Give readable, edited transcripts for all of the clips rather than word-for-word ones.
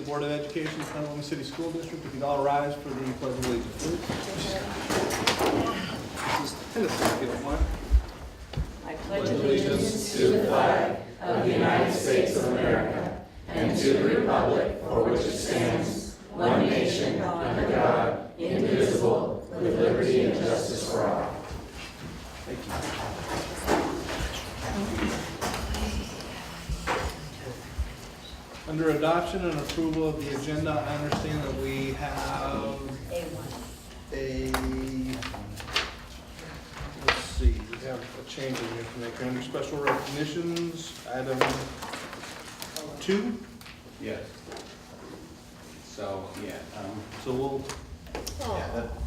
Board of Education, Petaluma City School District. If you'd all rise for the Pledge of Allegiance, please. This is Tennessee, if you don't mind. I pledge allegiance to the flag of the United States of America and to the republic for which it stands, one nation, under God, indivisible, with liberty and justice for all. Thank you. Under adoption and approval of the agenda, I understand that we have let's see, we have a change that we have to make under special recognitions, item 2. Yes. So, yeah. So we'll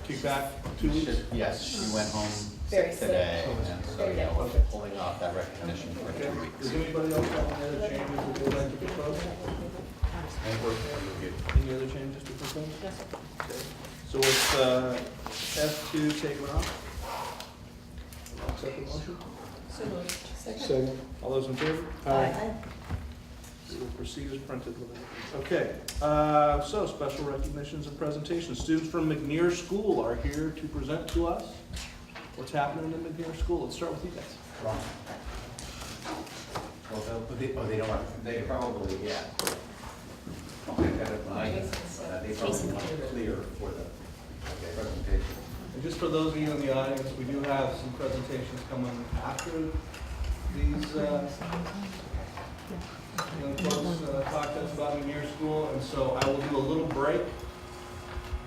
kick back 2 weeks. Yes, she went home Very sick today, sick. and so, Very yeah, good. we're holding off that recognition for Okay. 2 weeks. Does anybody else have any other changes that they'd like to propose? Any other changes to propose? Yes, sir. Okay. So it's F2 taken off. Accept the motion. So moved. Second. All those in favor? Aye. We will proceed as printed with it. Okay, so special recognitions and presentations. Students from McNear School are here to present to us what's happening in McNear School. Let's start with you guys. Well, they don't want, they probably, yeah. Okay, got it behind us, but they probably want it clear for the presentation. And just for those of you in the audience, we do have some presentations coming after these young folks talk to us about McNear School, and so I will do a little break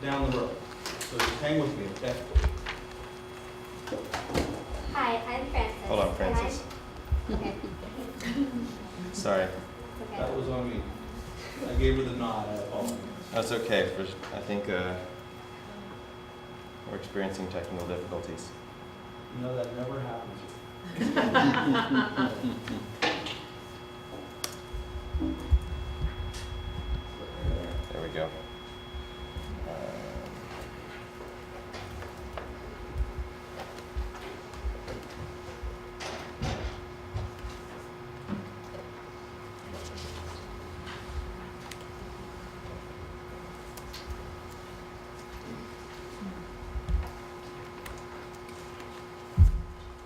down the road. So just hang with me, okay? Hi, I'm Francis. Hold on, Francis. Okay. Sorry, Okay. That was on me. I gave her the nod, I apologize. that's okay. I think we're experiencing technical difficulties. You know, that never happens. There we go.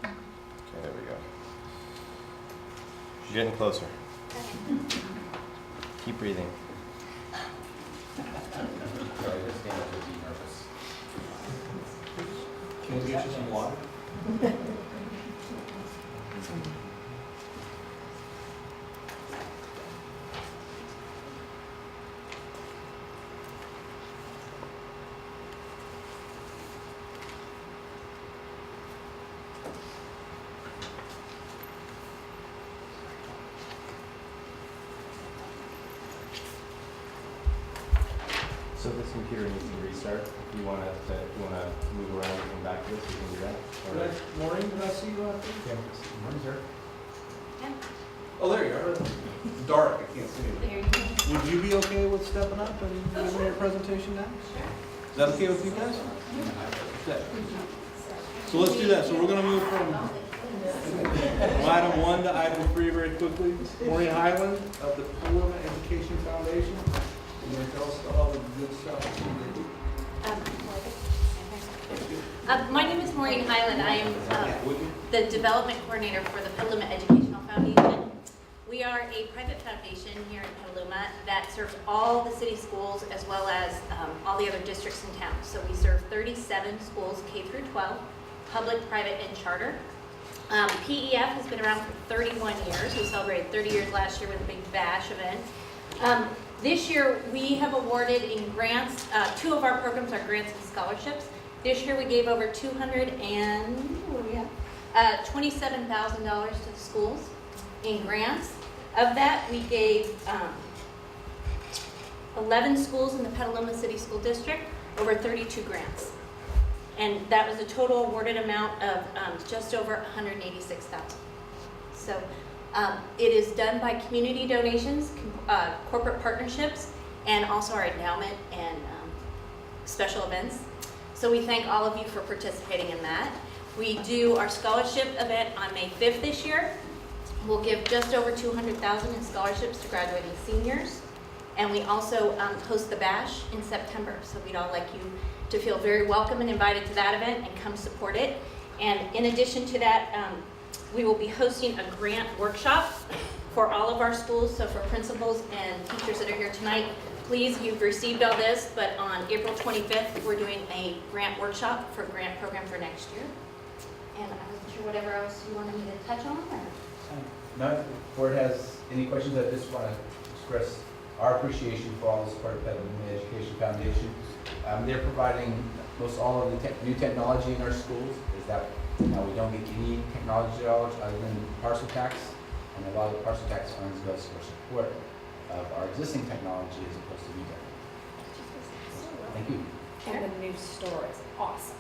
Okay, there we go. You're getting closer. Okay. Keep breathing. Sorry, this game would be nervous. Can we get you some water? So this computer needs to restart. If you want to move around and come back to this, you can do that. Maureen, did I see you out there? Morning, sir. Yeah. Oh, there you are. Dark, I can't see you. There you go. Would you be okay with stepping up and giving your presentation now? Is that okay with you guys? Okay. So let's do that. So we're going to move from item 1 to item 3 very quickly. Maureen Highland of the Petaluma Education Foundation. You're going to tell us all the good stuff that you did. My name is Maureen Highland. I am the development coordinator for the Petaluma Educational Foundation. We are a private foundation here in Petaluma that serves all the city schools as well as all the other districts in town. So we serve 37 schools, K through 12, public, private, and charter. PEF has been around for 31 years. We celebrated 30 years last year with a big bash event. This year, we have awarded in grants, 2 of our programs are grants and scholarships. This year, we gave over $227,000 to the schools in grants. Of that, we gave 11 schools in the Petaluma City School District over 32 grants. And that was a total awarded amount of just over $186,000. So it is done by community donations, corporate partnerships, and also our endowment and special events. So we thank all of you for participating in that. We do our scholarship event on May 5th this year. We'll give just over $200,000 in scholarships to graduating seniors. And we also host the bash in September. So we'd all like you to feel very welcome and invited to that event and come support it. And in addition to that, we will be hosting a grant workshop for all of our schools. So for principals and teachers that are here tonight, please, you've received all this, but on April 25th, we're doing a grant workshop for grant program for next year. And I wasn't sure whatever else you wanted me to touch on, or? No, if the board has any questions, I just want to express our appreciation for all the support of Petaluma Education Foundation. They're providing most all of the new technology in our schools. Is that we don't get any technology dollars other than parcel tax, and a lot of the parcel tax funds goes for support of our existing technology as opposed to new technology. Thank you. And the new store is awesome.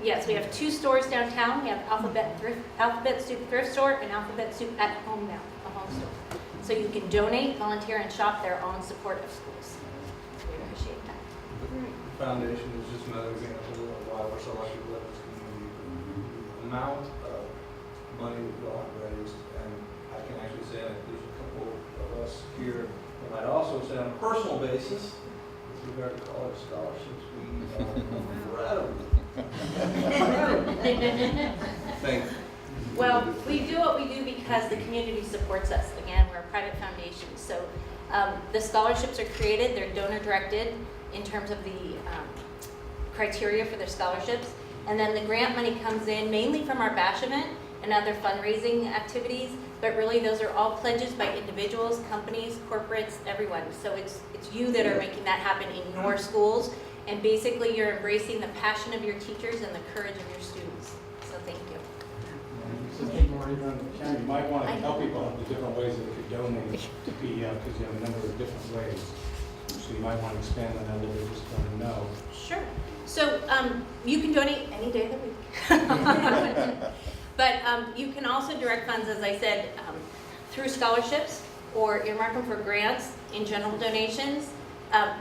Yes, we have 2 stores downtown. We have Alphabet Soup Thrift Store and Alphabet Soup at Home now, a home store. So you can donate, volunteer, and shop there all in support of schools. We appreciate that. The foundation is just another example of why we're so lucky to live in this community. The amount of money we've all raised, and I can actually say that there's a couple of us here that might also say on a personal basis, with regard to college scholarships, we are incredible. Thank you. Well, we do what we do because the community supports us. Again, we're a private foundation. So the scholarships are created, they're donor directed in terms of the criteria for their scholarships. And then the grant money comes in mainly from our bash event and other fundraising activities, but really those are all pledges by individuals, companies, corporates, everyone. So it's you that are making that happen in your schools, and basically you're embracing the passion of your teachers and the courage of your students. So thank you. Since we're already running the county, you might want to tell people the different ways they could donate to PEF, because you have a number of different ways. So you might want to expand on that a little bit, just want to know. Sure. So you can donate any day of the week. But you can also direct funds, as I said, through scholarships or earmark them for grants in general donations.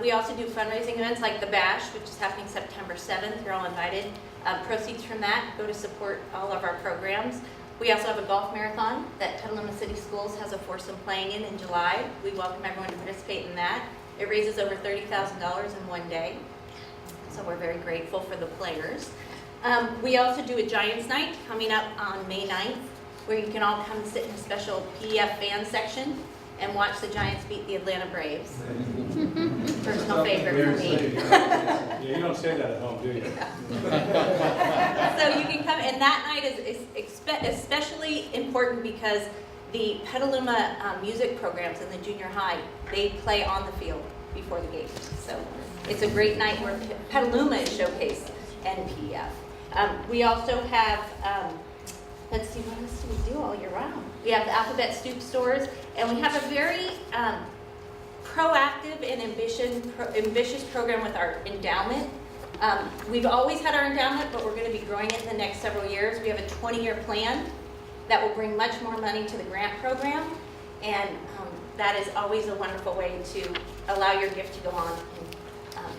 We also do fundraising events like the Bash, which is happening September 7th. You're all invited. Proceeds from that go to support all of our programs. We also have a golf marathon that Petaluma City Schools has a foursome playing in July. We welcome everyone to participate in that. It raises over $30,000 in one day. So we're very grateful for the players. We also do a Giants Night coming up on May 9th, where you can all come sit in a special PEF fan section and watch the Giants beat the Atlanta Braves. Personal favorite for me. Yeah, you don't say that at home, do you? So you can come, and that night is especially important because the Petaluma music programs in the junior high, they play on the field before the game. So it's a great night where Petaluma is showcased and PEF. We also have, let's see, what else do we do all year round? We have the Alphabet Stoop stores, and we have a very proactive and ambitious program with our endowment. We've always had our endowment, but we're going to be growing it in the next several years. We have a 20-year plan that will bring much more money to the grant program, and that is always a wonderful way to allow your gift to go on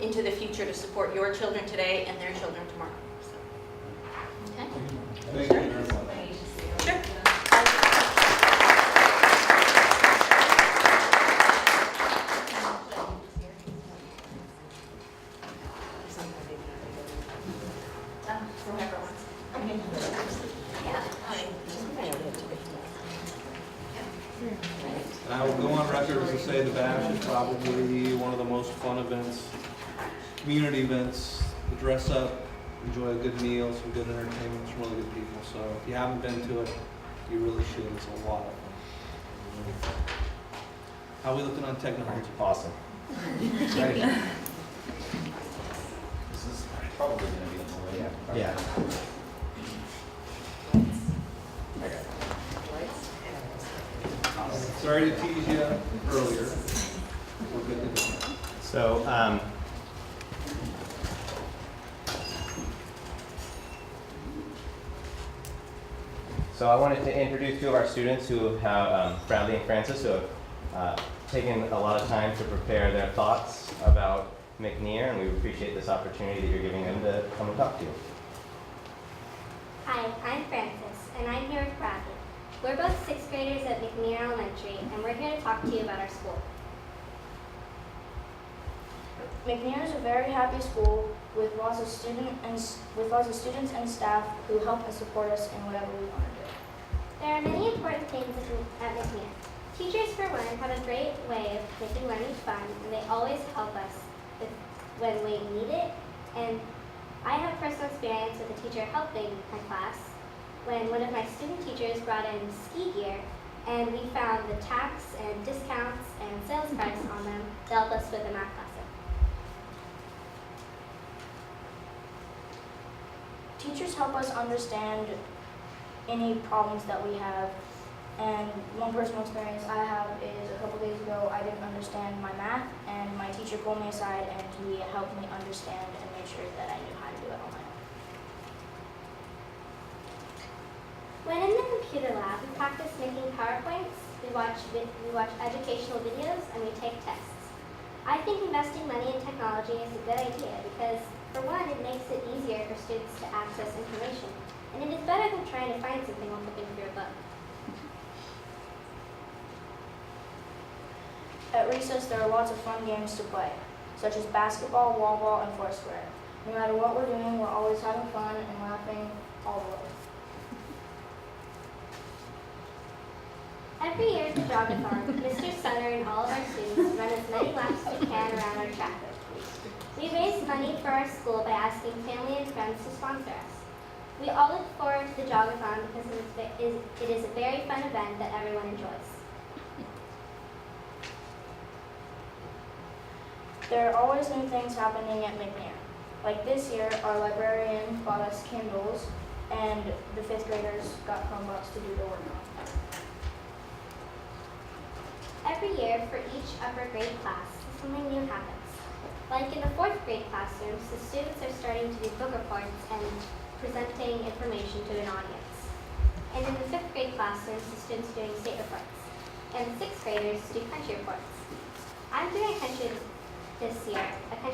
into the future to support your children today and their children tomorrow. So, okay? Thank you very much. Sure. Whoever wants. Yeah. And I will go on record to say the Bash is probably one of the most fun events, community events, to dress up, enjoy a good meal, some good entertainment, some really good people. So if you haven't been to it, you really should. It's a lot of fun. How are we looking on technology? Awesome. Ready? This is probably going to be in the way. Yeah. Sorry to tease you earlier. We're good to go. So, I wanted to introduce two of our students who have, Bradley and Francis, who have taken a lot of time to prepare their thoughts about McNear, and we appreciate this opportunity that you're giving them to come and talk to you. Hi, I'm Francis, and I'm here with Bradley. We're both 6th graders at McNear Elementary, and we're here to talk to you about our school. McNair is a very happy school with lots of students and staff who help and support us in whatever we want to do. There are many important things at McNair. Teachers, for one, have a great way of making learning fun, and they always help us when we need it. And I have personal experience with a teacher helping my class when one of my student teachers brought in ski gear, and we found the tax and discounts and sales price on them to help us with the math lesson. Teachers help us understand any problems that we have. And one personal experience I have is a couple days ago, I didn't understand my math, and my teacher pulled me aside and he helped me understand and make sure that I knew how to do it on my own. When in the computer lab, we practice making PowerPoints, we watch educational videos, and we take tests. I think investing money in technology is a good idea because, for one, it makes it easier for students to access information, and it is better than trying to find something while flipping through a book. At recess, there are lots of fun games to play, such as basketball, wall ball, and foursquare. No matter what we're doing, we're always having fun and laughing all the way. Every year at the Jogathon, Mr. Sutter and all of our students run as many laps as we can around our track. We raise money for our school by asking family and friends to sponsor us. We all look forward to the Jogathon because it is a very fun event that everyone enjoys. There are always new things happening at McNair. Like this year, our librarian bought us Kindles, and the 5th graders got Chromebooks to do their work on. Every year, for each upper grade class, something new happens. Like in the 4th grade classrooms, the students are starting to do book reports and presenting information to an audience. And in the 5th grade classrooms, the students are doing state reports. And the 6th graders do country reports. I'm doing a country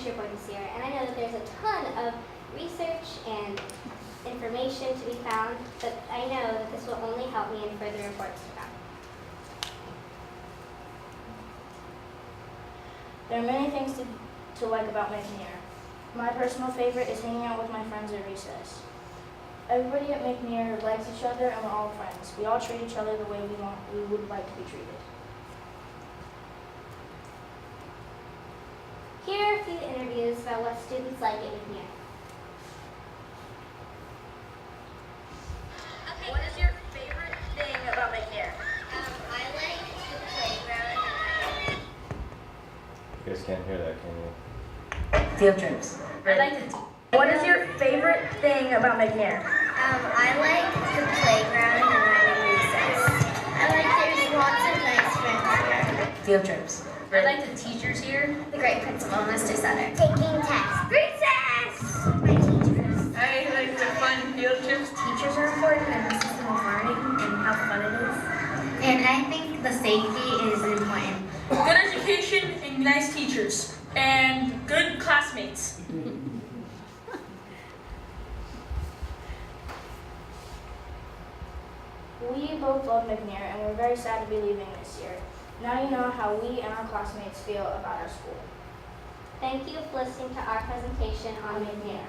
report this year, and I know that there's a ton of research and information to be found, but I know that this will only help me in further reports to come. There are many things to like about McNair. My personal favorite is hanging out with my friends at recess. Everybody at McNair likes each other, and we're all friends. We all treat each other the way we would like to be treated. Here are a few interviews about what students like at McNair. Okay. What is your favorite thing about McNair? I like the playground. You guys can't hear that, can you? Field trips. I like it. What is your favorite thing about McNair? I like the playground and I like recess. I like there's lots of nice friends here. Field trips. I like the teachers here. The great principal, Mr. Sutter. Taking tests. Recess! My teachers. I like the fun field trips. Teachers are important in the system of learning and how fun it is. And I think the safety is important. Good education and nice teachers. And good classmates. We both love McNair, and we're very sad to be leaving this year. Now you know how we and our classmates feel about our school. Thank you for listening to our presentation on McNair.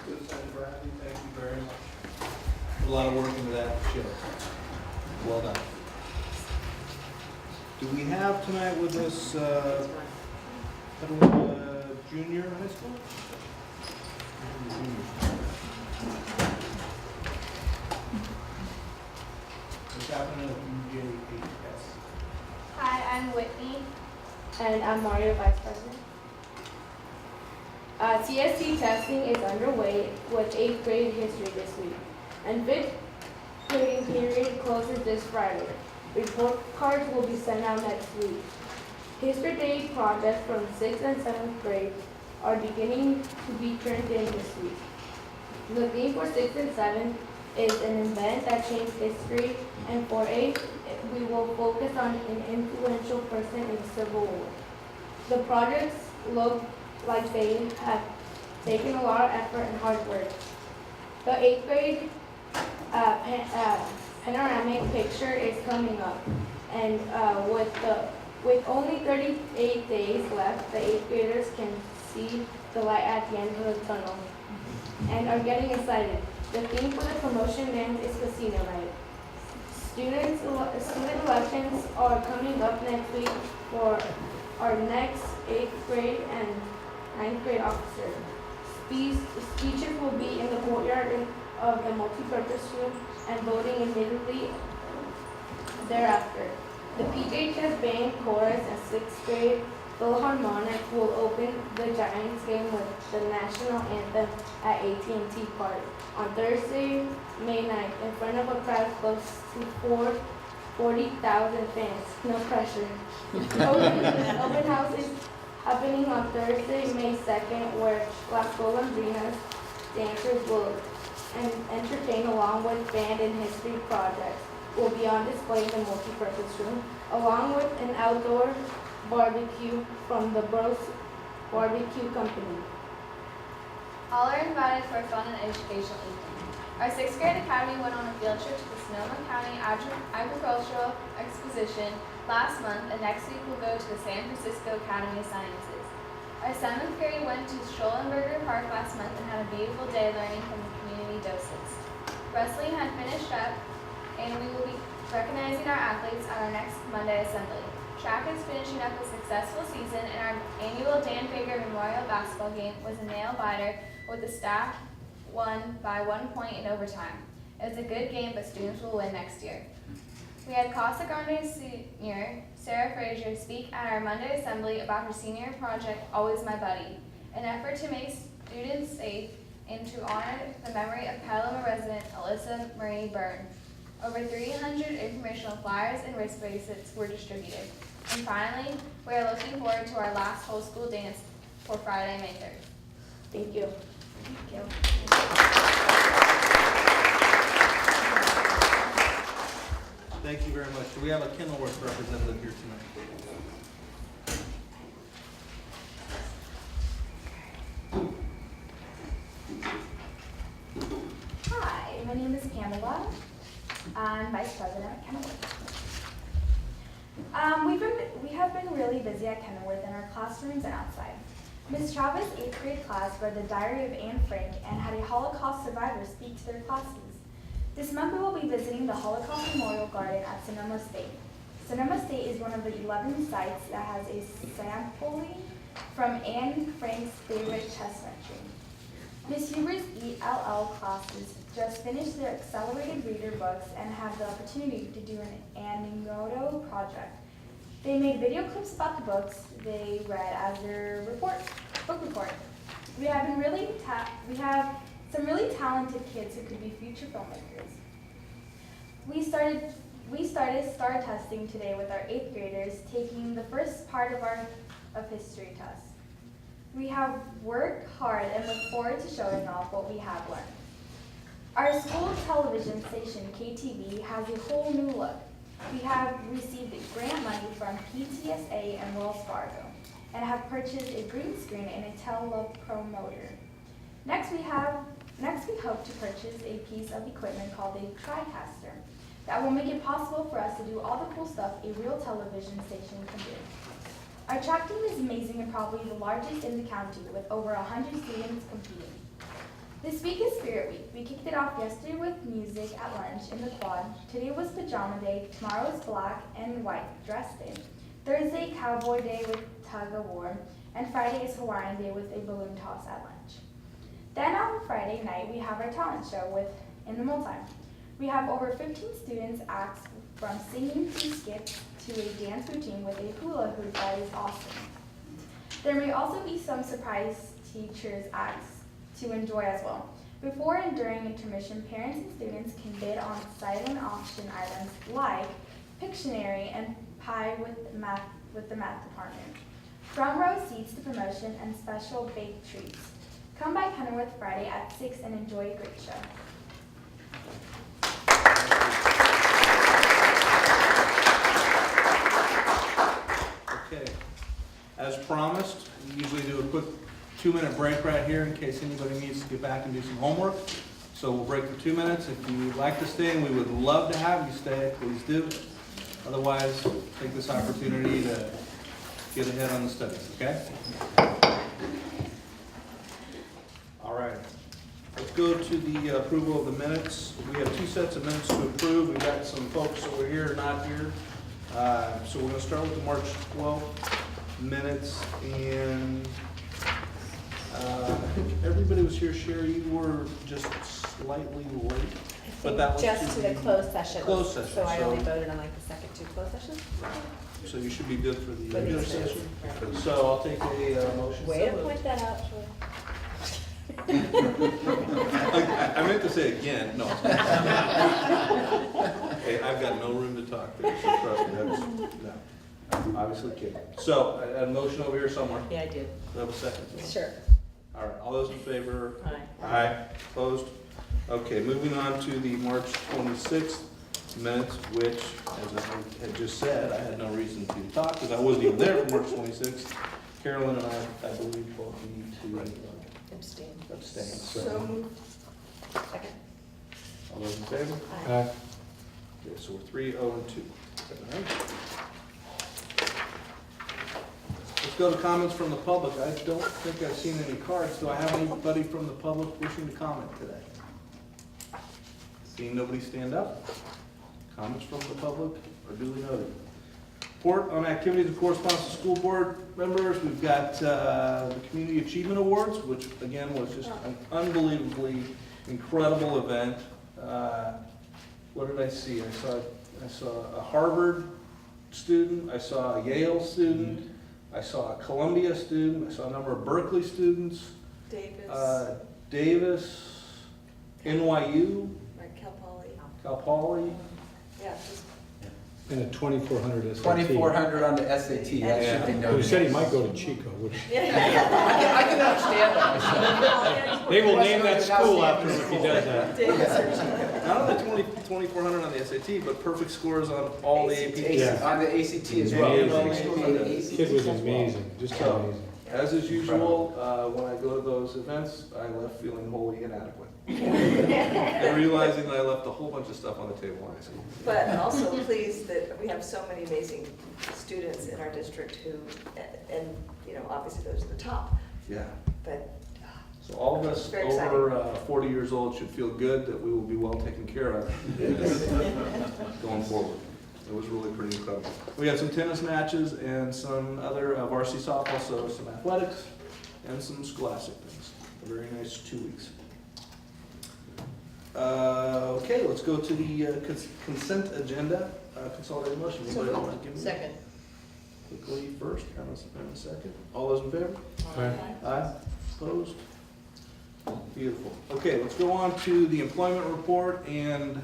Superintendent Bradley, thank you very much. A lot of work into that show. Well done. Do we have tonight with us Petaluma Junior High School? What's happening at UJHS? Hi, I'm Whitney. And I'm Mario, Vice President. TSC testing is underway with 8th grade history this week, and 5th grade period closes this Friday. Report cards will be sent out next week. History Day projects from 6th and 7th grade are beginning to be turned in this week. The theme for 6th and 7th is an event that changed history, and for 8th, we will focus on an influential person in the Civil War. The projects look like they have taken a lot of effort and hard work. The 8th grade panoramic picture is coming up, and with only 38 days left, the 8th graders can see the light at the end of the tunnel and are getting excited. The theme for the promotion dance is Casino Night. Student elections are coming up next week for our next 8th grade and 9th grade officer. Speeches will be in the courtyard of the multipurpose room and voting immediately thereafter. The PJHS Band, Chorus, and 6th grade Philharmonic will open the Giants game with the national anthem at AT&T Park on Thursday, May 9th, in front of a crowd close to 40,000 fans. No pressure. Open house is happening on Thursday, May 2nd, where Las Golondrinas dancers will entertain along with band and history projects will be on display in the multipurpose room, along with an outdoor barbecue from the Bros Barbecue Company. All are invited for a fun and educational evening. Our 6th grade academy went on a field trip to the Sonoma County Agricultural Exposition last month, and next week we'll go to the San Francisco Academy of Sciences. Our 7th grade went to Schollenberger Park last month and had a beautiful day learning from the community docents. Wrestling had finished up, and we will be recognizing our athletes at our next Monday assembly. Track is finishing up a successful season, and our annual Dan Baker Memorial Basketball game was a nail-biter with the staff won by 1 point in overtime. It was a good game, but students will win next year. We had Casa Grande senior Sarah Frazier speak at our Monday assembly about her senior project, Always My Buddy, an effort to make students safe and to honor the memory of Petaluma resident Alyssa Marie Byrne. Over 300 informational flyers and wrist bracelets were distributed. And finally, we are looking forward to our last whole school dance for Friday, May 3rd. Thank you. Thank you. Thank you very much. Do we have a Kenilworth representative here tonight? Hi, my name is Pamela. I'm Vice President at Kenilworth. We have been really busy at Kenilworth in our classrooms and outside. Ms. Travis' 8th grade class read the Diary of Anne Frank and had a Holocaust survivor speak to their classes. This month we will be visiting the Holocaust Memorial Garden at Sonoma State. Sonoma State is one of the 11 sites that has a sampling from Anne Frank's favorite chestnut tree. Ms. Huber's ELL classes just finished their accelerated reader books and have the opportunity to do an Animoto project. They made video clips about the books they read as their book report. We have some really talented kids who could be future filmmakers. We started STAR testing today with our 8th graders taking the first part of history test. We have worked hard and look forward to showing off what we have learned. Our school television station, KTV, has a whole new look. We have received grant money from PTSA and Wells Fargo and have purchased a green screen and a telepromoter. Next, we hope to purchase a piece of equipment called a TriCaster that will make it possible for us to do all the cool stuff a real television station can do. Our track team is amazing and probably the largest in the county with over 100 students competing. This week is Spirit Week. We kicked it off yesterday with music at lunch in the quad. Today was Pajama Day. Tomorrow is Black and White Dress Day. Thursday, Cowboy Day with Tug of War. And Friday is Hawaiian Day with a balloon toss at lunch. Then on Friday night, we have our talent show in the multi. We have over 15 students acts from singing to skits to a dance routine with a hula hoop that is awesome. There may also be some surprise teachers acts to enjoy as well. Before and during intermission, parents and students can bid on silent auction items like Pictionary and pie with the math department. Front row seats to promotion and special baked treats. Come by Kenilworth Friday at 6 and enjoy a great show. Okay. As promised, we usually do a quick 2-minute break right here in case anybody needs to get back and do some homework. So we'll break for 2 minutes. If you'd like to stay, and we would love to have you stay, please do. Otherwise, take this opportunity to get ahead on the studies, okay? All right. Let's go to the approval of the minutes. We have 2 sets of minutes to approve. We've got some folks over here, not here. So we're going to start with the March 12th minutes. And I think everybody was here. Sherry, you were just slightly late. But that was Just to the closed session. Closed session, So I only so- voted on like the second 2 closed sessions? So you should be good for the For regular these minutes, session. right. So I'll take a motion. Way to point that out, Troy. I meant to say again, no. Hey, I've got no room to talk there, so trust me, no. I'm obviously kidding. So, a motion over here somewhere. Yeah, I did. Do I have a second? Sure. All right, all those in favor? Aye. Aye. Opposed? Okay, moving on to the March 26th minutes, which, as I had just said, I had no reason to talk because I wasn't even there for March 26th. Carolyn and I believe, both need to Abstain. abstain. So moved. Second. All those in favor? Aye. Okay, so we're 3-0-2. All right. Let's go to comments from the public. I don't think I've seen any cards. Do I have anybody from the public wishing to comment today? Seeing nobody stand up? Comments from the public are duly noted. Report on activities and correspondence to school board members. We've got the Community Achievement Awards, which again was just an unbelievably incredible event. What did I see? I saw a Harvard student, I saw a Yale student, I saw a Columbia student, I saw a number of Berkeley students. Davis, NYU, Right, Cal Poly. Cal Poly. Yeah, just. And a 2,400 SAT. 2,400 on the SAT, that should be noted. Who said he might go to Chico, which, I can understand that. they will name that school after him if he does that. Not only 2,400 on the SAT, but perfect scores on all the AP. Yeah. On the ACT as well. Amazing. Kid was amazing, just amazing. As is usual, when I go to those events, I left feeling wholly inadequate. And realizing that I left a whole bunch of stuff on the table when I school. But also pleased that we have so many amazing students in our district who, and, you know, obviously those are the top, Yeah. but So all of us Very over 40 years old should feel good that we will be well taken care of going forward. It was really pretty incredible. We had some tennis matches and some other varsity softball, so some athletics and some scholastic things. A very nice 2 weeks. Okay, let's go to the consent agenda. Consolidated motion. Anybody want to give me? Second. Quickly first, and a second. All those in favor? Aye. Opposed? Beautiful. Okay, let's go on to the employment report, and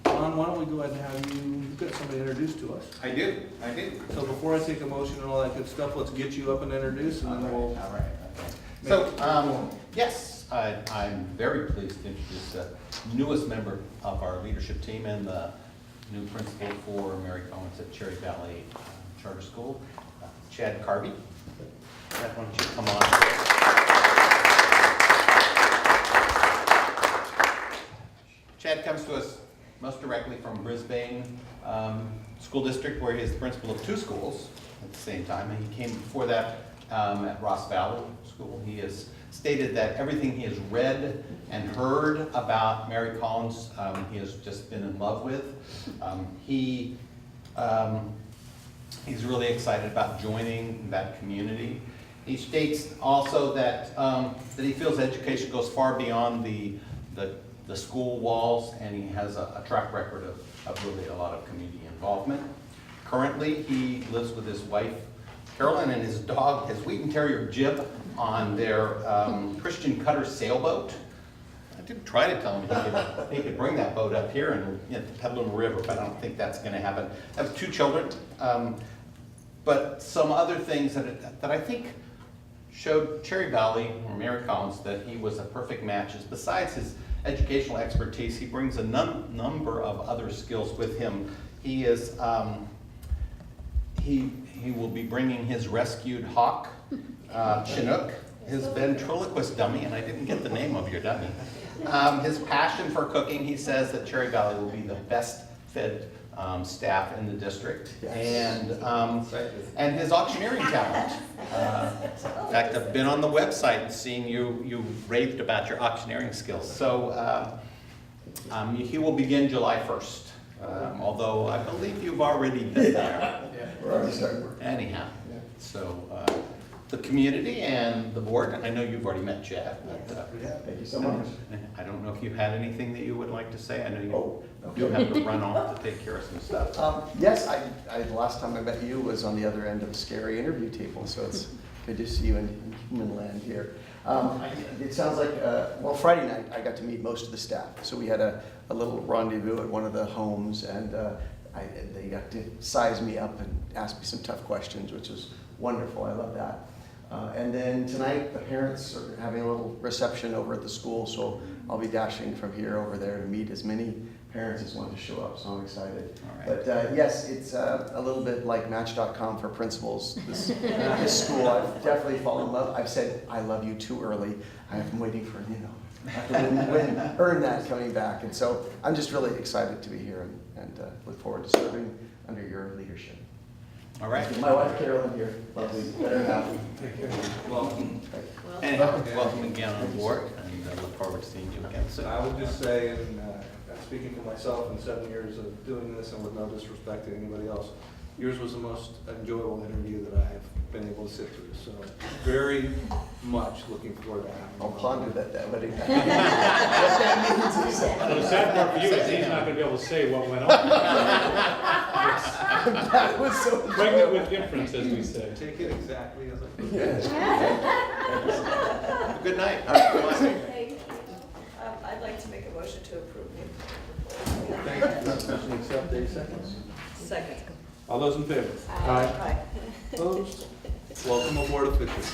Ron, why don't we go ahead and have you've got somebody introduced to us. I do. So before I take a motion and all that good stuff, let's get you up and introduced, and then we'll. All right, okay. So, yes, I'm very pleased to introduce the newest member of our leadership team and the new principal for Mary Collins at Cherry Valley Charter School, Chad Carvey. Chad, why don't you come on? Chad comes to us most directly from Brisbane School District, where he is the principal of 2 schools at the same time. And he came before that at Ross Valley School. He has stated that everything he has read and heard about Mary Collins, he has just been in love with. He's really excited about joining that community. He states also that that he feels education goes far beyond the school walls, and he has a track record of really a lot of community involvement. Currently, he lives with his wife, Carolyn, and his dog, his Wheaton Terrier, Jib, on their Christian Cutter sailboat. I did try to tell him he could bring that boat up here and the Petaluma River, but I don't think that's going to happen. I have 2 children, but some other things that I think showed Cherry Valley, or Mary Collins, that he was a perfect match. Is besides his educational expertise, he brings a number of other skills with him. He is he will be bringing his rescued hawk, Chinook, his ventriloquist dummy, and I didn't get the name of your dummy. His passion for cooking, he says that Cherry Valley will be the best fed staff in the district, and his auctioneering talent. In fact, I've been on the website and seen you raved about your auctioneering skills. So he will begin July 1st, although I believe you've already been there. We're already starting work. Anyhow, so the community and the board, and I know you've already met Chad. But, Thank you so much. I don't know if you had anything that you would like to say. I know you have to run off to take care of some stuff. Yes, the last time I met you was on the other end of the scary interview table, so it's good to see you in human land here. It sounds like, well, Friday night I got to meet most of the staff. So we had a little rendezvous at one of the homes, and they got to size me up and ask me some tough questions, which was wonderful. I love that. And then tonight the parents are having a little reception over at the school, so I'll be dashing from here over there to meet as many parents as want to show up, so I'm excited. All right. But yes, it's a little bit like Match.com for principals. This school, I've definitely fallen in love. I've said I love you too early. I'm waiting for, I have to earn that coming back. And so I'm just really excited to be here and look forward to serving under your leadership. All right. My wife Carolyn here, lovely, better half. Welcome. Anyhow, welcome again on board, and I look forward to seeing you again soon. I would just say, and speaking for myself in 7 years of doing this, and with no disrespect to anybody else, yours was the most enjoyable interview that I have been able to sit through. So very much looking forward to having you. I'll ponder that. What The sad part for you is he's not going to be able to say what went on. That was so Pregnant with difference, as we say. Take it exactly as I put Yes. it. Good night. I'd like to make a motion to approve you. Thank you. Motion to accept, Dave seconds. Second. All those in favor? Aye. Opposed? Welcome aboard officials.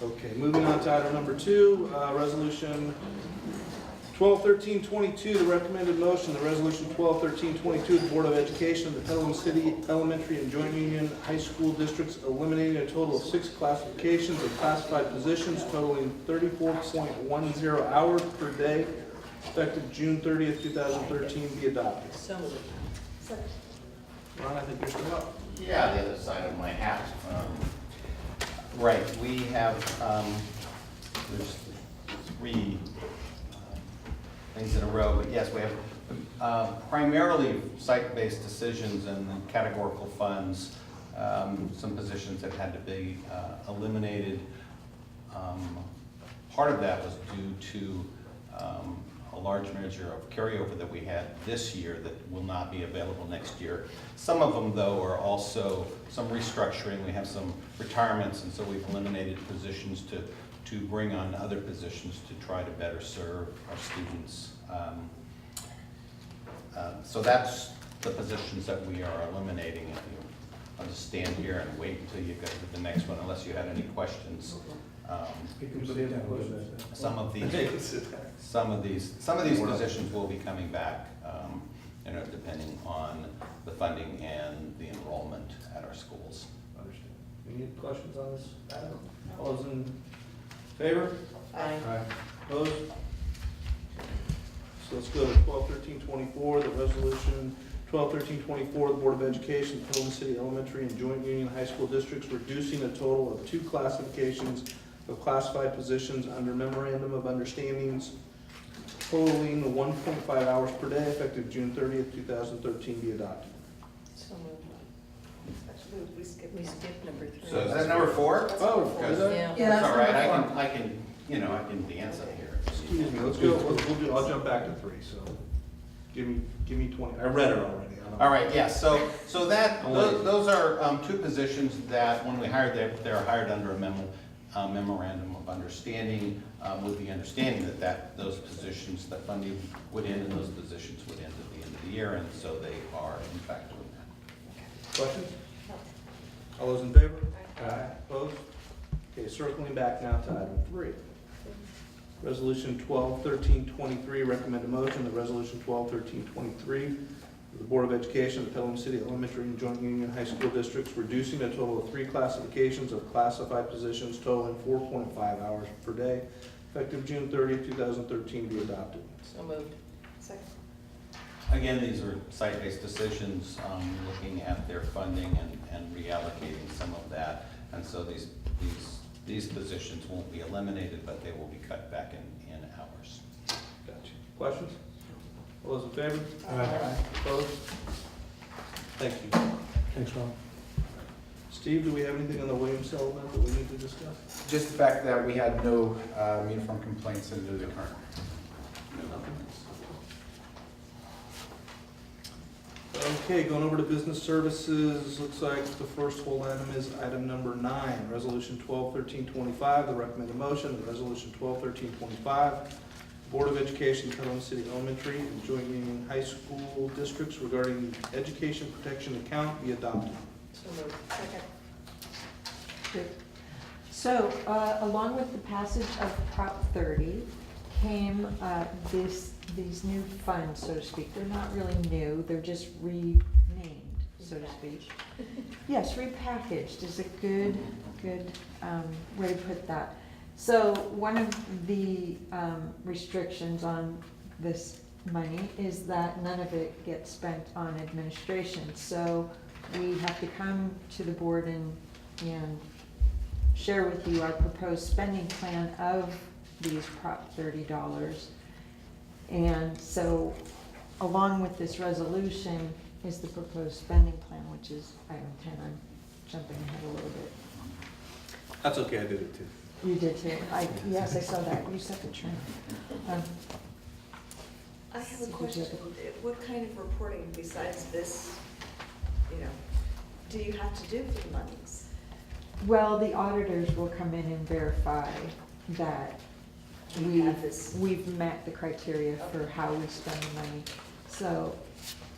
Okay, moving on to item number 2, resolution 121322, the recommended motion, the resolution 121322, the Board of Education of the Petaluma City Elementary and Joint Union High School Districts eliminating a total of 6 classifications of classified positions totaling 34.10 hours per day, effective June 30th, 2013, be adopted. So moved. Ron, I think you're still up. Yeah, the other side of my hat. Right, we have, there's 3 things in a row, but yes, we have primarily site-based decisions and then categorical funds, some positions that had to be eliminated. Part of that was due to a large measure of carryover that we had this year that will not be available next year. Some of them, though, are also some restructuring. We have some retirements, and so we've eliminated positions to bring on other positions to try to better serve our students. So that's the positions that we are eliminating. I'll just stand here and wait until you go to the next one, unless you had any questions. Some of these positions will be coming back, depending on the funding and the enrollment at our schools. Understood. Any questions on this item? All those in favor? Aye. Opposed? So let's go to 121324, the resolution 121324, the Board of Education, Petaluma City Elementary and Joint Union High School Districts reducing a total of 2 classifications of classified positions under Memorandum of Understandings totaling 1.5 hours per day, effective June 30th, 2013, be adopted. So moved. Actually, we skipped number 3. So is that number 4? Oh, is that? Yeah. That's all right. I can dance up here. Excuse me, let's go, I'll jump back to 3, so give me 20, I read it already. All right, yes, so those are 2 positions that when we hired, they're hired under a memorandum of understanding, with the understanding that those positions, that funding would end and those positions would end at the end of the year, and so they are in fact doing that. Questions? All those in favor? Aye. Opposed? Okay, circling back now to item 3. Resolution 121323, recommend a motion that resolution 121323, The Board of Education of the Petaluma City Elementary and Joint Union High School Districts, reducing a total of 3 classifications of classified positions totaling 4.5 hours per day, effective June 30, 2013, be adopted. So moved. Second. Again, these are site-based decisions, looking at their funding and reallocating some of that. And so these positions won't be eliminated, but they will be cut back in hours. Gotcha. Questions? All those in favor? Aye. Opposed? Thank you. Thanks, Ron. Steve, do we have anything on the Williams settlement that we need to discuss? Just the fact that we had no uniform complaints into the current. Okay, going over to business services, looks like the first whole item is item number 9, Resolution 121325. The recommended motion is Resolution 121325. Board of Education, Petaluma City Elementary and Joint Union High School Districts regarding the Education Protection Account be adopted. So moved. Second. Good. So, along with the passage of Prop 30 came these new funds, so to speak. They're not really new, they're just renamed, so to speak. Yes, repackaged is a good way to put that. So one of the restrictions on this money is that none of it gets spent on administration. So we have to come to the board and share with you our proposed spending plan of these Prop $30. And so along with this resolution is the proposed spending plan, which is item 10. I'm jumping ahead a little bit. That's okay, I did it too. You did too. Yes, I saw that. You set the trend. I have a question. What kind of reporting besides this, do you have to do for the monies? Well, the auditors will come in and verify that we've met the criteria for how we spend the money. So,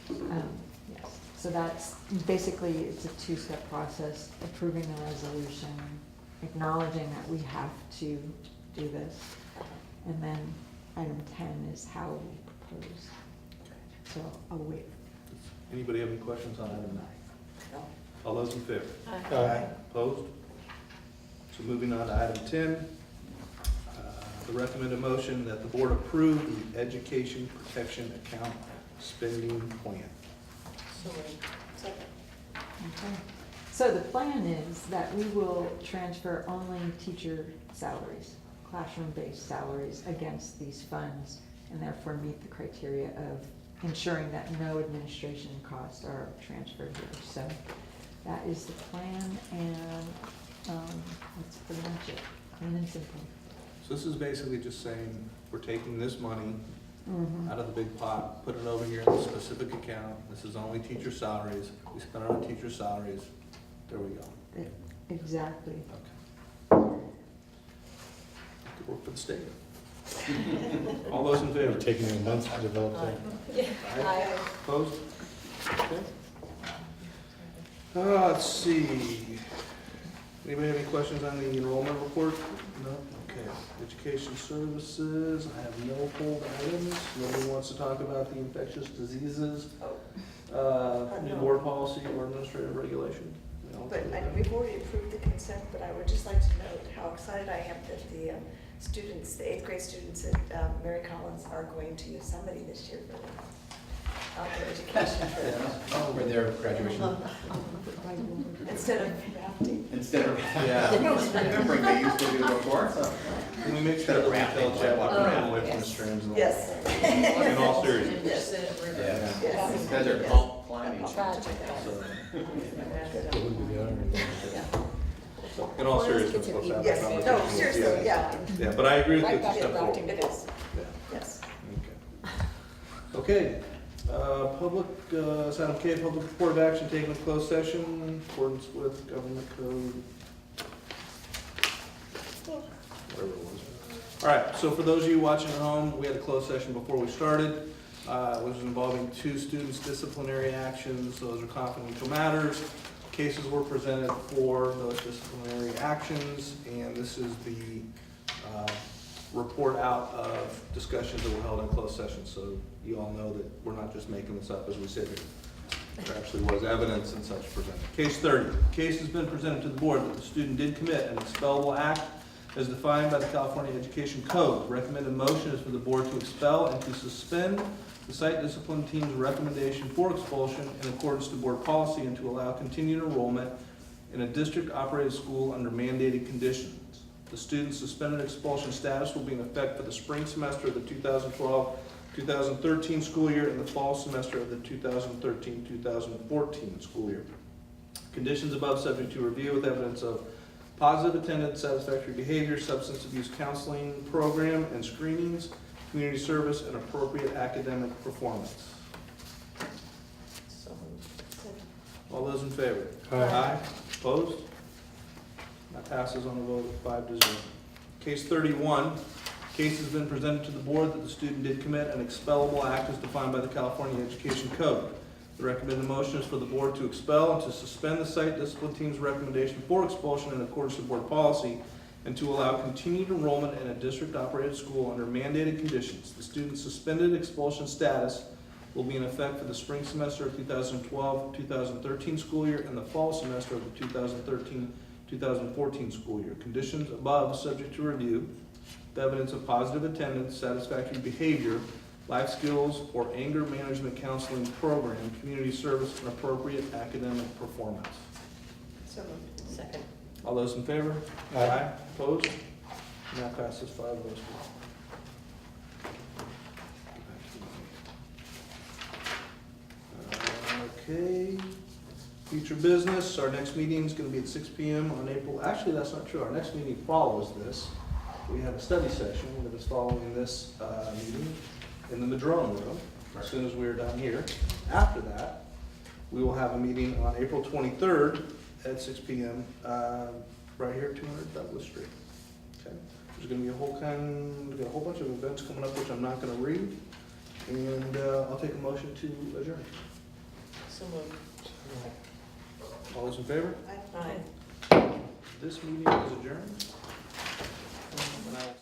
yes. So that's basically, it's a 2-step process: approving the resolution, acknowledging that we have to do this, and then item 10 is how we propose. So I'll wait. Anybody have any questions on item 9? No. All those in favor? Aye. Opposed? So moving on to item 10, the recommended motion that the board approve the Education Protection Account spending plan. So moved. Second. Okay. So the plan is that we will transfer only teacher salaries, classroom-based salaries against these funds, and therefore meet the criteria of ensuring that no administration costs are transferred here. So that is the plan, and that's pretty much it, plain and simple. So this is basically just saying, we're taking this money out of the big pot, put it over here in a specific account. This is only teacher salaries. We spend it on teacher salaries. There we go. Exactly. Okay. Good work for the state. All those in favor? Taking a month to develop that. Aye. Opposed? Okay. Let's see. Anybody have any questions on the enrollment report? No? Okay. Education services, I have no hold items. Nobody wants to talk about the infectious diseases, new board policy or administrative regulation? No. But we've already approved the consent, but I would just like to note how excited I am that the students, the 8th grade students at Mary Collins are going to Yosemite this year for their outdoor education trip. For their graduation. Instead of rafting. Instead of. Yeah. Remembering they used to do before, so. Can we make sure that we tell Chad what we're doing away from the streams? And Yes. In all seriousness. Yes. Yeah. Yes. Desert climbing. In all seriousness, let's have a Yes, conversation. no, seriously, yeah. Yeah, but I agree with you, it's a step forward. It is, Yeah. yes. Okay, public, item K, public report of action taken in closed session in accordance with government code. Whatever it was. All right, so for those of you watching at home, we had a closed session before we started, which was involving 2 students' disciplinary actions. Those are confidential matters. Cases were presented for those disciplinary actions, and this is the report out of discussions that were held in closed session, so you all know that we're not just making this up as we sit here. There actually was evidence and such presented. Case 30. The case has been presented to the board that the student did commit an expellable act as defined by the California Education Code. The recommended motion is for the board to expel and to suspend the site discipline team's recommendation for expulsion in accordance to board policy and to allow continued enrollment in a district-operated school under mandated conditions. The student's suspended expulsion status will be in effect for the spring semester of the 2012-2013 school year and the fall semester of the 2013-2014 school year. Conditions above subject to review with evidence of positive attendance, satisfactory behavior, substance abuse counseling program and screenings, community service, and appropriate academic performance. All those in favor? Aye. Opposed? That passes on a vote of 5-0. Case 31. Case has been presented to the board that the student did commit an expellable act as defined by the California Education Code. The recommended motion is for the board to expel and to suspend the site discipline team's recommendation for expulsion in accordance with board policy and to allow continued enrollment in a district-operated school under mandated conditions. The student's suspended expulsion status will be in effect for the spring semester of 2012-2013 school year and the fall semester of the 2013-2014 school year. Conditions above subject to review. The evidence of positive attendance, satisfactory behavior, life skills, or anger management counseling program, community service, and appropriate academic performance. So moved. Second. All those in favor? Aye. Opposed? And that passes 5 votes. Okay. Future business. Our next meeting is going to be at 6 p.m. on April. Actually, that's not true. Our next meeting follows this. We have a study session that is following this meeting in the Madrone room as soon as we're done here. After that, we will have a meeting on April 23rd at 6 p.m. Right here, 200 Douglas Street. Okay. There's going to be a whole bunch of events coming up, which I'm not going to read, and I'll take a motion to adjourn. So moved. All those in favor? Aye. This meeting is adjourned. And I will